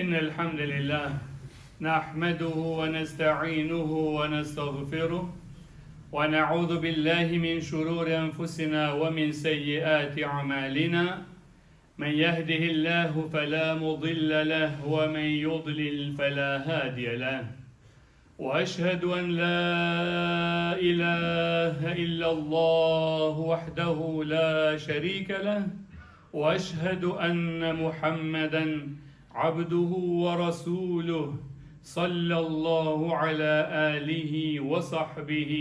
إن الحمد لله نحمده ونستعينه ونستغفره ونعوذ بالله من شرور أنفسنا ومن سيئات أعمالنا من يهده الله فلا مضل له ومن يضلل فلا هادي له وأشهد أن لا إله إلا الله وحده لا شريك له وأشهد أن محمدًا عبده ورسوله صلى الله على آله وصحبه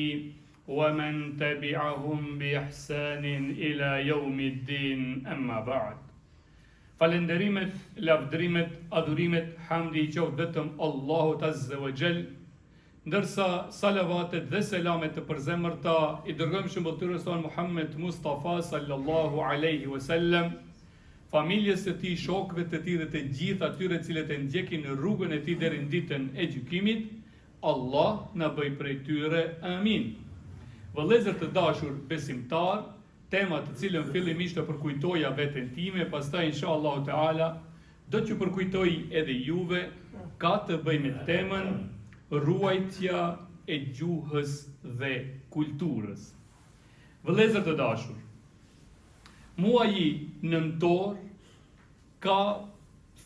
ومن تبعهم بإحسان إلى يوم الدين أما بعد. Falenderimet, lavdrimet, adhurimet, hamdi I qoftë vetëm Allahut Azza wa Jall, ndërsa salavatet dhe selamet të përzemërta I dërgojmë shëmbëtyrës tonë Muhammed Mustafa sallallahu alaihi wasallam, familjes së tij, shokëve të tij dhe të gjithë atyre cilët e ndjekin në rrugën e tij deri në ditën e gjykimit, Allah na bëj prej tyre, amin. Vëllezër të dashur besimtar, tema të cilën fillimisht të përkujtoja veten time, pastaj inshallah Teala do t'ju përkujtoj edhe juve, ka të bëjë me temën ruajtja e gjuhës dhe kulturës. Vëllezër të dashur, muaji nëntor ka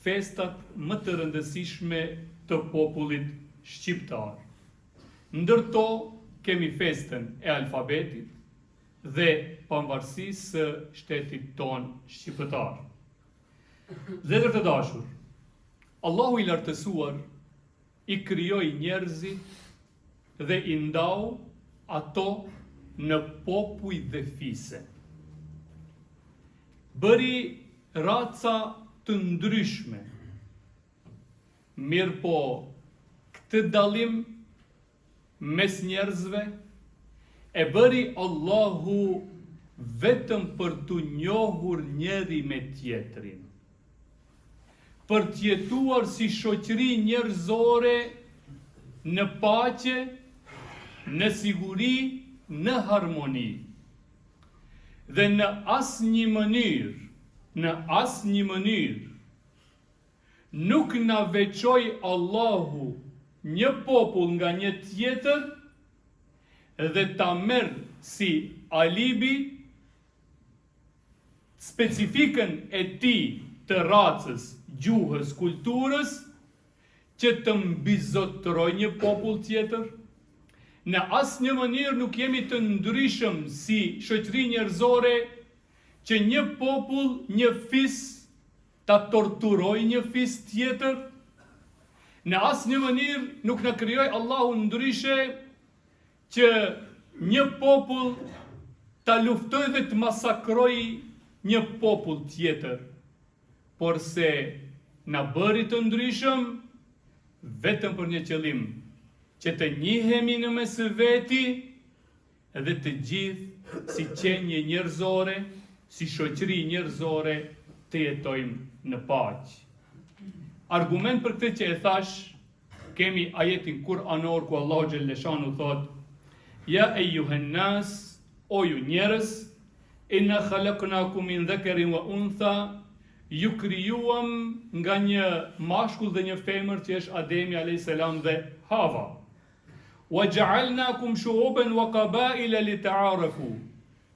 festat më të rëndësishme të popullit shqiptar. Ndër to kemi festën e alfabetit dhe pavarësisë së shtetit ton shqiptar. Vëllezër të dashur, Allahu I lartësuar I krijoi njerëzit dhe I ndau ato në popuj dhe fise. Bëri raca të ndryshme, mirë po këtë dallim mes njerëzve e bëri Allahu vetëm për të njohur njëri me tjetrin, për të jetuar si shoqëri njerëzore në paqe, në siguri, në harmoni. Dhe në asnjë mënyrë nuk na veçoi Allahu një popull nga një tjetër dhe ta merr si alibi specifikën e tij të racës, gjuhës, kulturës që të mbizotroj një popull tjetër. Në asnjë mënyrë nuk jemi të ndryshëm si shoqëri njerëzore që një popull, një fis ta torturoj një fis tjetër. Në asnjë mënyrë nuk na krijoi Allahu ndryshe që një popull ta luftoj dhe të masakroj një popull tjetër, por se na bëri të ndryshëm vetëm për një qëllim, që të njihemi në mes veti dhe të gjithë si qenje njerëzore, si shoqëri njerëzore të jetojmë në paqë. Argument për këtë që e thash, kemi ajetin Kur'anor ku Allahu Gjelleshanu thot: Ja ejuhen nas, o ju njerëz, inna khalaqnakum min dhakarin wa untha, ju krijuam nga një mashkull dhe një femër që është Ademi a.s. dhe Hava. Wa ja'alnakum shu'uban wa qabaila lita'arafu.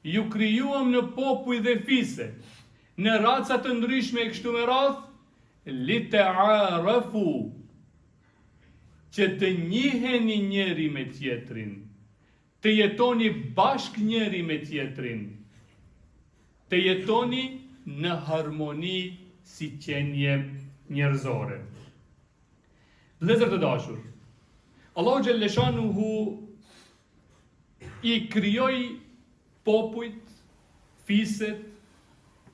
Ju krijuam në popuj dhe fise, në raca të ndryshme e kështu me radhë, lita'arafu, që të njiheni njëri me tjetrin, të jetoni bashk njëri me tjetrin, të jetoni në harmoni si qenje njerëzore. Vëllezër të dashur, Allahu Gjelleshanuhu I krijoi popujt, fiset,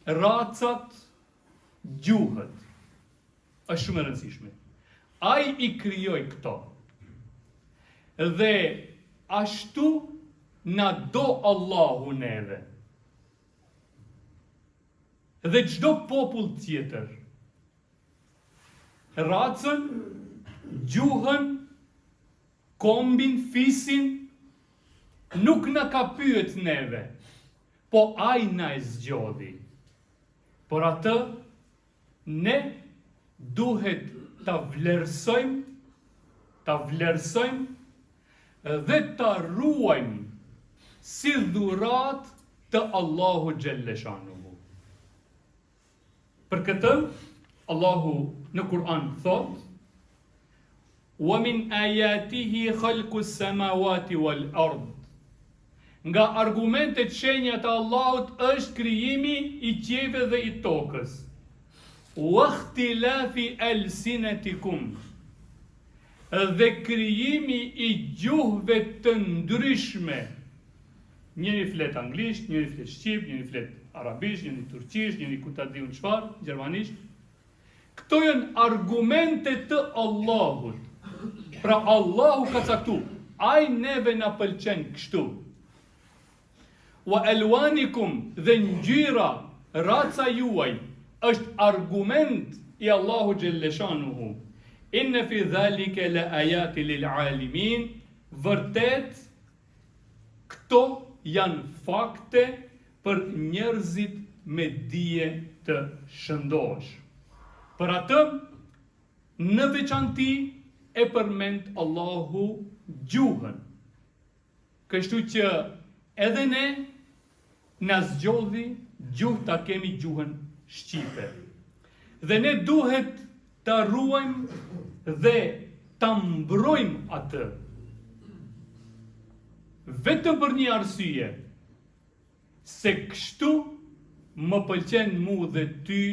racat, gjuhët. Është shumë e rëndësishme. Ai I krijoi këto. Dhe ashtu na do Allahu neve. Dhe çdo popull tjetër. Racën, gjuhën, kombin, fisin, nuk na ka pyet neve, po ai na e zgjodhi. Por atë, ne duhet ta vlerësojmë dhe ta ruajmë si dhurat të Allahu Gjelleshanuhu. Për këtë, Allahu në Kur'an thot: "Wa min ayatihi khalqus samawati wal ard." Nga argumentet shenja të Allahut është krijimi i qiejve dhe i tokës. "Wa ikhtilafi alsinatikum." Dhe krijimi i gjuhëve të ndryshme. Njëri flet anglisht, njëri flet shqip, njëri flet arabisht, njëri turqisht, njëri ku ta diun çfarë, gjermanisht. Këto janë argumente të Allahut. Pra Allahu ka caktuar, ai neve na pëlqen kështu. Wa alwanikum, dhe ngjyra, raca juaj është argument i Allahu Gjelleshanuhu. Inne fi dhalike la ajati lil alimin. Vërtet, këto janë fakte për njerëzit me dije të shëndosh. Për atë, në veçanti e përmend Allahu gjuhën. Kështu që edhe ne na zgjodhi gjuhë ta kemi gjuhën shqipe. Dhe ne duhet ta ruajmë dhe ta mbrojmë atë. Vetëm për një arsye, se kështu më pëlqen mu dhe ty,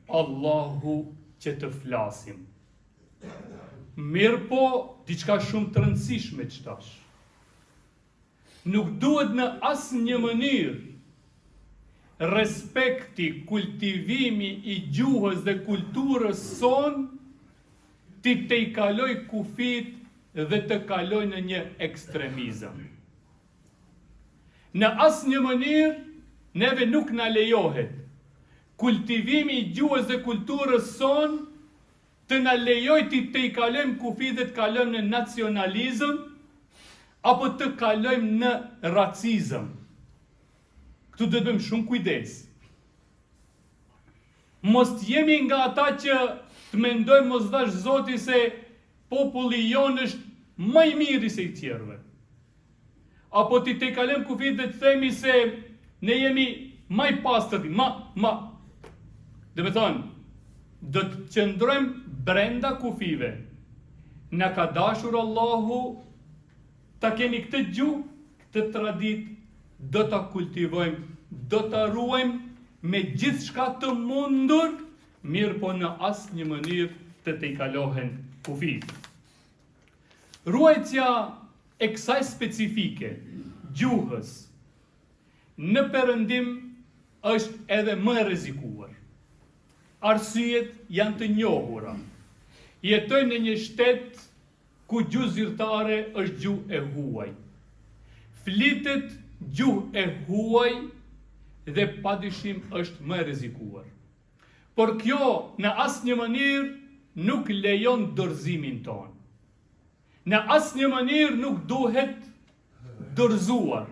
Allahu, që të flasim. Mirë po, diçka shumë të rëndësishme që tash. Nuk duhet në asë një mënyrë respekti, kultivimi i gjuhës dhe kulturës son ti te i kaloj kufit dhe të kaloj në një ekstremizëm. Në asë një mënyrë, neve nuk na lejohet kultivimi i gjuhës dhe kulturës son të na lejoj ti te i kalojmë kufit dhe të kalojmë në nacionalizëm apo të kalojmë në racizëm. Këtu do të bëjmë shumë kujdes. Mos jemi nga ata që të mendojmë mos dash Zoti se populli jonë është më i miri se i tjerëve. Apo ti te kalojmë kufit dhe të themi se ne jemi më i pastër, Dhe me thonë, do të qëndrojmë brenda kufive. Na ka dashur Allahu ta kemi këtë gjuhë, këtë tradit, do ta kultivojmë, do ta ruajmë me gjithë shka të mundur, mirë po në asë një mënyrë të te i kalohen kufit. Ruajtja e kësaj specifike, gjuhës, në perëndim është edhe më e rrezikuar. Arsyet janë të njohura. Jetojmë në një shtet ku gjuhë zyrtare është gjuhë e huaj. Flitet gjuhë e huaj dhe padyshim është më e rrezikuar. Por kjo në asnjë mënyrë nuk lejon dorëzimin ton. Në asnjë mënyrë nuk duhet dorëzuar.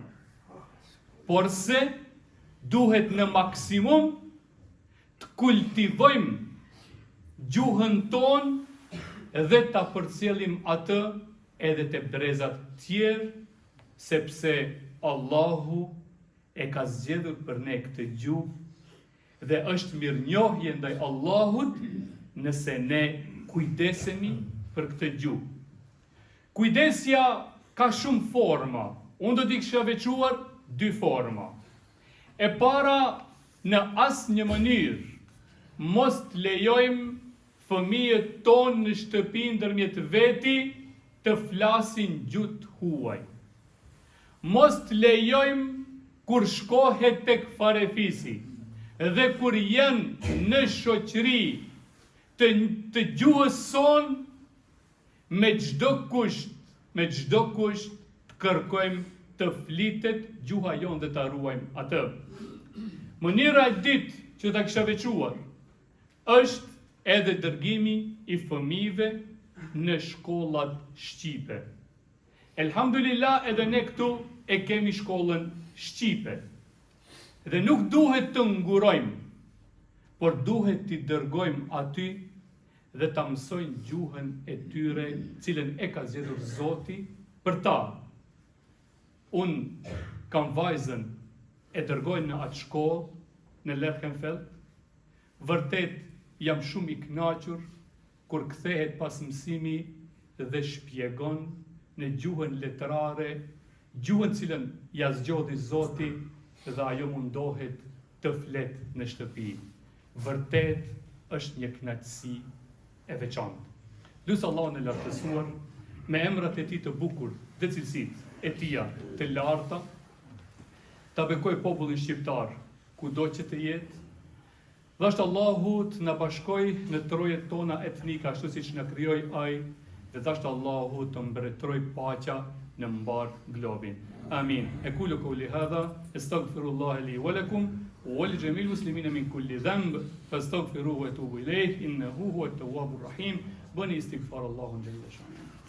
Por se duhet në maksimum të kultivojmë gjuhën ton dhe ta përcjellim atë edhe te brezat tjerë, sepse Allahu e ka zgjedhur për ne këtë gjuhë dhe është mirënjohje ndaj Allahut nëse ne kujdesemi për këtë gjuhë. Kujdesja ka shumë forma. Unë do t'i kisha veçuar 2 forma. E para, në asnjë mënyrë mos të lejojmë fëmijët tonë në shtëpi ndërmjet veti të flasin gjuhë huaj. Mos të lejojmë kur shkohet tek farefisi dhe kur janë në shoqëri të gjuhës son, me çdo kusht të kërkojmë të flitet gjuha jonë dhe ta ruajmë atë. Mënyra e dytë që ta kisha veçuar është edhe dërgimi i fëmijëve në shkollat shqipe. Elhamdulillah edhe ne këtu e kemi shkollën shqipe. Dhe nuk duhet të ngurojmë, por duhet t'i dërgojmë aty dhe ta mësojnë gjuhën e tyre, cilën e ka zgjedhur Zoti për ta. Unë kam vajzën e dërgoj në atë shkollë në Lerchenfeld. Vërtet jam shumë i kënaqur kur kthehet pas mësimi dhe shpjegon në gjuhën letrare, gjuhën cilën ja zgjodhi Zoti dhe ajo mundohet të flet në shtëpi. Vërtet është një kënaqësi e veçantë. Lusë Allahun e lartësuar me emrat e tij të bukur dhe cilësitë e tija të larta, ta bekoj popullin shqiptar kudo që të jetë, dhe është Allahu të na bashkoj në trojet tona etnike ashtu siç na krijoi ai, dhe është Allahu të mbretëroj paqja në mbar globin. Amin. Aqulu qawli hadha, astaghfirullah li wa lakum wa li jami'il muslimina min kulli dhanb, fastaghfiruhu wa tubu ilayh, innahu huwa at-tawwabur rahim. Bani istighfar Allahun jalla sha'nuhu.